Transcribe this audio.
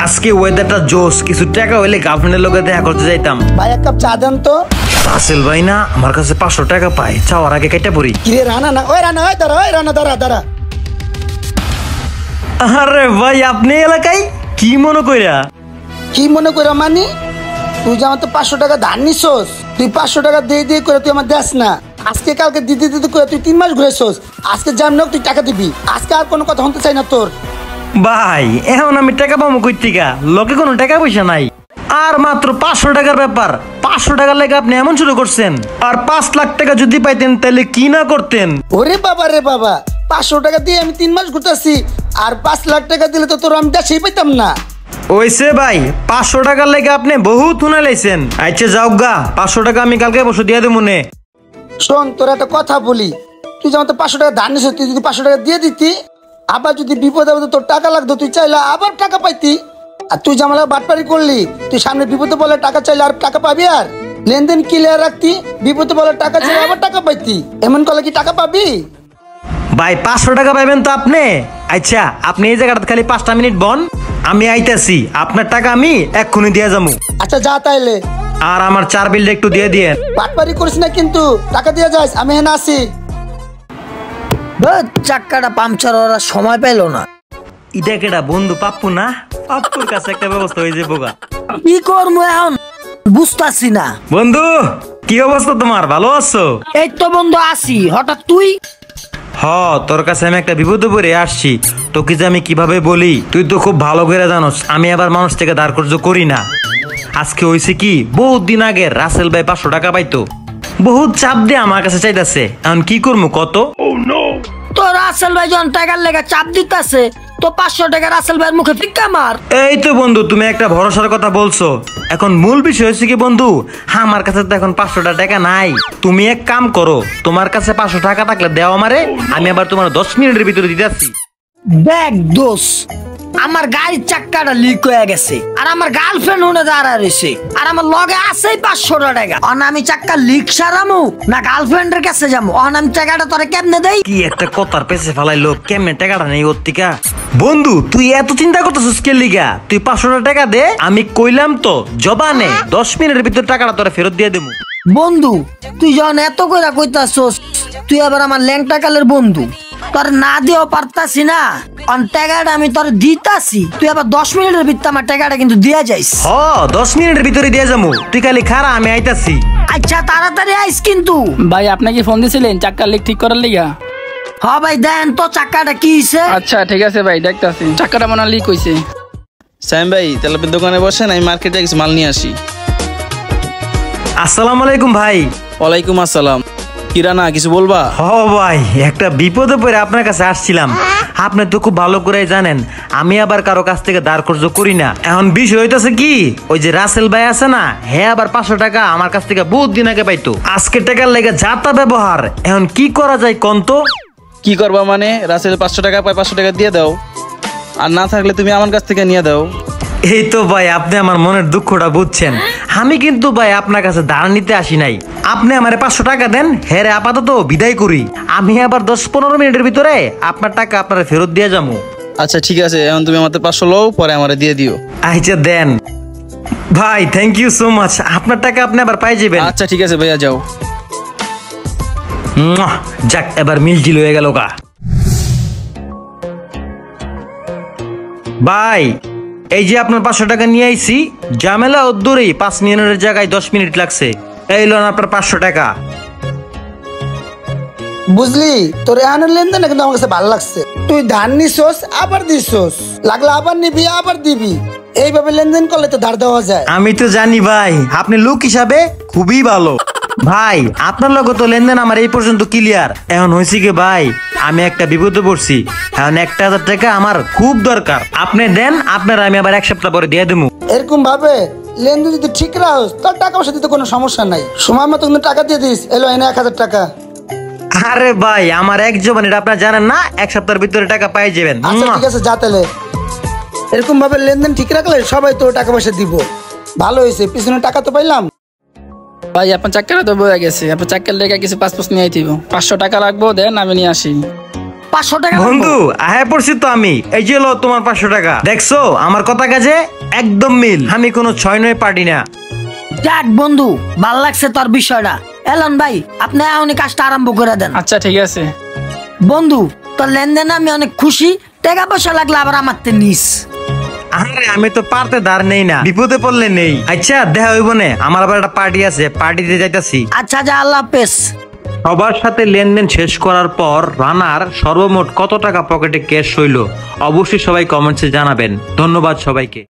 আজকে ওয়েদারটা জোস, কিছু টাকা হইলে গার্লফ্রেন্ডের লোকে দেখা করতে যাইতাম। ভাই এক কাপ চা দেন তো। রাসেল ভাই না আমার কাছে 500 টাকা পায়, চাওয়ার আগে কেটে পড়ি। কিরে রানা না, ওই রানা, ওই দাঁড়া, ওই রানা দাঁড়া দাঁড়া। আরে ভাই আপনি এলাকায় কি মনে কইরা? কি মনে করে মানি? তুই যে আমার তো 500 টাকা ধার নিছোস, তুই 500 টাকা দিয়ে দিয়ে করে তুই আমার দেস না। আজকে কালকে দিতে দিতে করে তুই 3 মাস ঘুরেছোস। আজকে যেমন হোক তুই টাকা দিবি। আজকে আর কোনো কথা শুনতে চাই না তোর। ভাই এখন আমি টাকা পাবো কই থেকে? লোকে কোনো টাকা পয়সা নাই। আর মাত্র 500 টাকার ব্যাপার, 500 টাকার লেগে আপনি এমন শুরু করছেন। আর 5 লাখ টাকা যদি পাইতেন তাহলে কি না করতেন? ওরে বাবা রে বাবা, 500 টাকা দিয়ে আমি 3 মাস ঘুরতেছি, আর 5 লাখ টাকা দিলে তো তোর আমি দেশেই পাইতাম না। ওইসে ভাই 500 টাকার লেগে আপনি বহুত শুনে লাইছেন। আচ্ছা যাও গা, 500 টাকা আমি কালকে বসে দিয়ে দেবো মনে। শোন তোর একটা কথা বলি, তুই যেমন তো 500 টাকা ধার নিছিস, তুই যদি 500 টাকা দিয়ে দিতি, আবার যদি বিপদ আপদে তোর টাকা লাগতো, তুই চাইলে আবার টাকা পাইতি। আর তুই জামালা বাটপারি করলি, তুই সামনে বিপদে বলে টাকা চাইলে আর টাকা পাবি? আর লেনদেন ক্লিয়ার রাখতি, বিপদে বলে টাকা চাইলে আবার টাকা পাইতি। এমন করলে কি টাকা পাবি? ভাই 500 টাকা পাইবেন তো আপনি? আচ্ছা আপনি এই জায়গাটা খালি 5টা মিনিট বন, আমি আইতাছি, আপনার টাকা আমি এক্ষুনি দিয়ে যাবো। আচ্ছা যা তাইলে। আর আমার 4 বিলটা একটু দিয়ে দিয়েন। বাটপারি করিস না কিন্তু, টাকা দিয়ে যাস, আমি হেন আসি। চাক্কাটা পাংচার ওরা সময় পেল না। এটা কেডা বন্ধু পাপ্পু না? পাপ্পুর কাছে একটা ব্যবস্থা হয়ে যাবো গা। কি করবো এখন বুঝতাছি না। বন্ধু কি অবস্থা তোমার, ভালো আছো? এই তো বন্ধু আসি, হঠাৎ তুই? হ তোর কাছে আমি একটা বিপদে পড়ে আসছি, তোকে যে আমি কিভাবে বলি তুই তো খুব ভালো করে জানোস আমি আবার মানুষ থেকে ধার কর্জ করি না। আজকে হয়েছে কি, বহুত দিন আগে রাসেল ভাই 500 টাকা পাইতো, বহুত চাপ দিয়ে আমার কাছে চাইতেছে, এখন কি করবো কত? তো রাসেল ভাই যখন টাকার লেগে চাপ দিতেছে, তো 500 টাকা রাসেল ভাইয়ের মুখে ফিক্কা মার। এই তো বন্ধু তুমি একটা ভরসার কথা বলছো। এখন মূল বিষয় হচ্ছে কি বন্ধু, আমার কাছে তো এখন 500 টাকা নাই। তুমি এক কাম করো, তোমার কাছে 500 টাকা থাকলে দেও আমারে, আমি আবার তোমার 10 মিনিটের ভিতরে দিতেছি। দেখ দোষ, আমার গাড়ির চাক্কাটা লিক হয়ে গেছে, আর আমার গার্লফ্রেন্ড উনি দাঁড়া রয়েছে, আর আমার লগে আছে 500 টাকা। অন আমি চাক্কা লিক সারামু না গার্লফ্রেন্ডের কাছে যাবো? অন আমি টাকাটা তোরে কেমনে দেই? কি একটা কথার পেছে ফেলাইলো, কেমনে টাকাটা নেই ওর থেকে? বন্ধু তুই এত চিন্তা করতেছিস কে লিগা? তুই 500 টাকা দে, আমি কইলাম তো জবানে 10 মিনিটের ভিতর টাকাটা তোরে ফেরত দিয়ে দেবো। বন্ধু তুই যখন এত কইরা কইতাছস, তুই আবার আমার ল্যাংটা কালের বন্ধু, তোর না দিয়েও পারতাছি না। অন টাকাটা আমি তোর দিতাছি, তুই আবার 10 মিনিটের ভিতরে আমার টাকাটা কিন্তু দিয়া যাইস। 10 মিনিটের ভিতরে দিয়ে যাবো, তুই খালি খারা, আমি আইতাছি। আচ্ছা তাড়াতাড়ি আইস কিন্তু। ভাই আপনাকে ফোন দিছিলেন চাক্কার লিক ঠিক করার লিগা? হ্যাঁ ভাই দেন তো চাক্কাটা কি হইছে। আচ্ছা ঠিক আছে ভাই দেখতাছি, চাক্কাটা মনে লিক হইছে। সাইম ভাই তাহলে আপনি দোকানে বসেন, আমি মার্কেটে গেছি মাল নিয়ে আসি। আসসালামু আলাইকুম ভাই। ওয়ালাইকুম আসসালাম। কিরানা কিছু বলবা? হ ভাই একটা বিপদে পড়ে আপনার কাছে আসছিলাম। আপনি তো খুব ভালো করে জানেন আমি আবার কারো কাছ থেকে ধার কর্জ করি না। এখন বিষয় হইতাছে কি, ওই যে রাসেল ভাই আছে না, হ্যাঁ আবার 500 টাকা আমার কাছ থেকে বহুত দিন আগে পাইতো, আজকে টাকার লেগে যাতা ব্যবহার। এখন কি করা যায় কোন তো? কি করবা মানে? রাসেল 500 টাকা পায়, 500 টাকা দিয়ে দাও, আর না থাকলে তুমি আমার কাছ থেকে নিয়ে দাও। এই তো ভাই আপনি আমার মনের দুঃখটা বুঝছেন। আমি কিন্তু ভাই আপনার কাছে ধার নিতে আসি নাই, আপনি আমারে 500 টাকা দেন, হ্যাঁ আপাতত বিদায় করি, আমি আবার 10-15 মিনিটের ভিতরে আপনার টাকা আপনারা ফেরত দিয়ে যাবো। আচ্ছা ঠিক আছে, এখন তুমি আমাদের 500 লও, পরে আমারে দিয়ে দিও। আচ্ছা দেন ভাই, থ্যাংক ইউ সো মাচ, আপনার টাকা আপনি আবার পাই যাবেন। আচ্ছা ঠিক আছে ভাইয়া যাও। যাক এবার মিলজিল হয়ে গেল গা। ভাই এই যে আপনার 500 টাকা নিয়ে আইছি, ঝামেলা দূরেই 5 মিনিটের জায়গায় 10 মিনিট লাগছে। এই লোন আপনার 500 টাকা। বুঝলি, তোর এহানের লেনদেন কিন্তু আমার কাছে ভালো লাগছে। তুই ধার নিছোস আবার দিছোস, লাগলে আবার নিবি আবার দিবি, এইভাবে লেনদেন করলে তো ধার দেওয়া যায়। আমি তো জানি ভাই আপনি লোক হিসাবে খুবই ভালো। ভাই আপনার লগে তো লেনদেন আমার এই পর্যন্ত ক্লিয়ার। এখন হয়েছে কি ভাই, আমি একটা বিপদে পড়ছি, এখন 1000 টাকা আমার খুব দরকার, আপনি দেন, আপনার আমি আবার 1 সপ্তাহ পরে দিয়ে দেবো। এরকম ভাবে লেনদেন যদি ঠিক রাখস, তোর টাকা পয়সা দিতে কোনো সমস্যা নাই, সময় মতো কিন্তু টাকা দিয়ে দিস। এলো এনে 1000 টাকা। আরে ভাই আমার এক জবান, এটা আপনার জানেন না, 1 সপ্তাহের ভিতরে টাকা পাই যাবেন। আচ্ছা ঠিক আছে যা তাহলে। এরকম ভাবে লেনদেন ঠিক রাখলে সবাই তোর টাকা পয়সা দিব। ভালো হয়েছে, পিছনে টাকা তো পাইলাম। ভাই আপনার চাক্কাটা তো বয়ে গেছে, আপনার চাক্কার লেগে কিছু পাসপোর্ট নিয়ে আইতিব, 500 টাকা লাগবো, দেন আমি নিয়ে আসি। 500 টাকা বন্ধু আহে পড়ছি তো আমি, এই যে লো তোমার 500 টাকা। দেখছো আমার কথা কাজে একদম মিল, আমি কোনো 6-9 পার্টি না। যাক বন্ধু, ভাল লাগছে তোর বিষয়টা। এলন ভাই, আপনি এখনই কাজটা আরম্ভ করে দেন। আচ্ছা ঠিক আছে। বন্ধু, তোর লেনদেনে আমি অনেক খুশি। টাকা পয়সা লাগলে আবার আমার তে নিস। আরে আমি তো পারতে ধার নেই না, বিপদে পড়লে নেই। আচ্ছা দেখা হইব না, আমার আবার একটা পার্টি আছে, পার্টিতে যাইতাছি। আচ্ছা যা, আল্লাহ হাফেজ। সবার সাথে লেনদেন শেষ করার পর রানার সর্বমোট কত টাকা পকেটে ক্যাশ হইল অবশ্যই সবাই কমেন্টসে জানাবেন। ধন্যবাদ সবাইকে।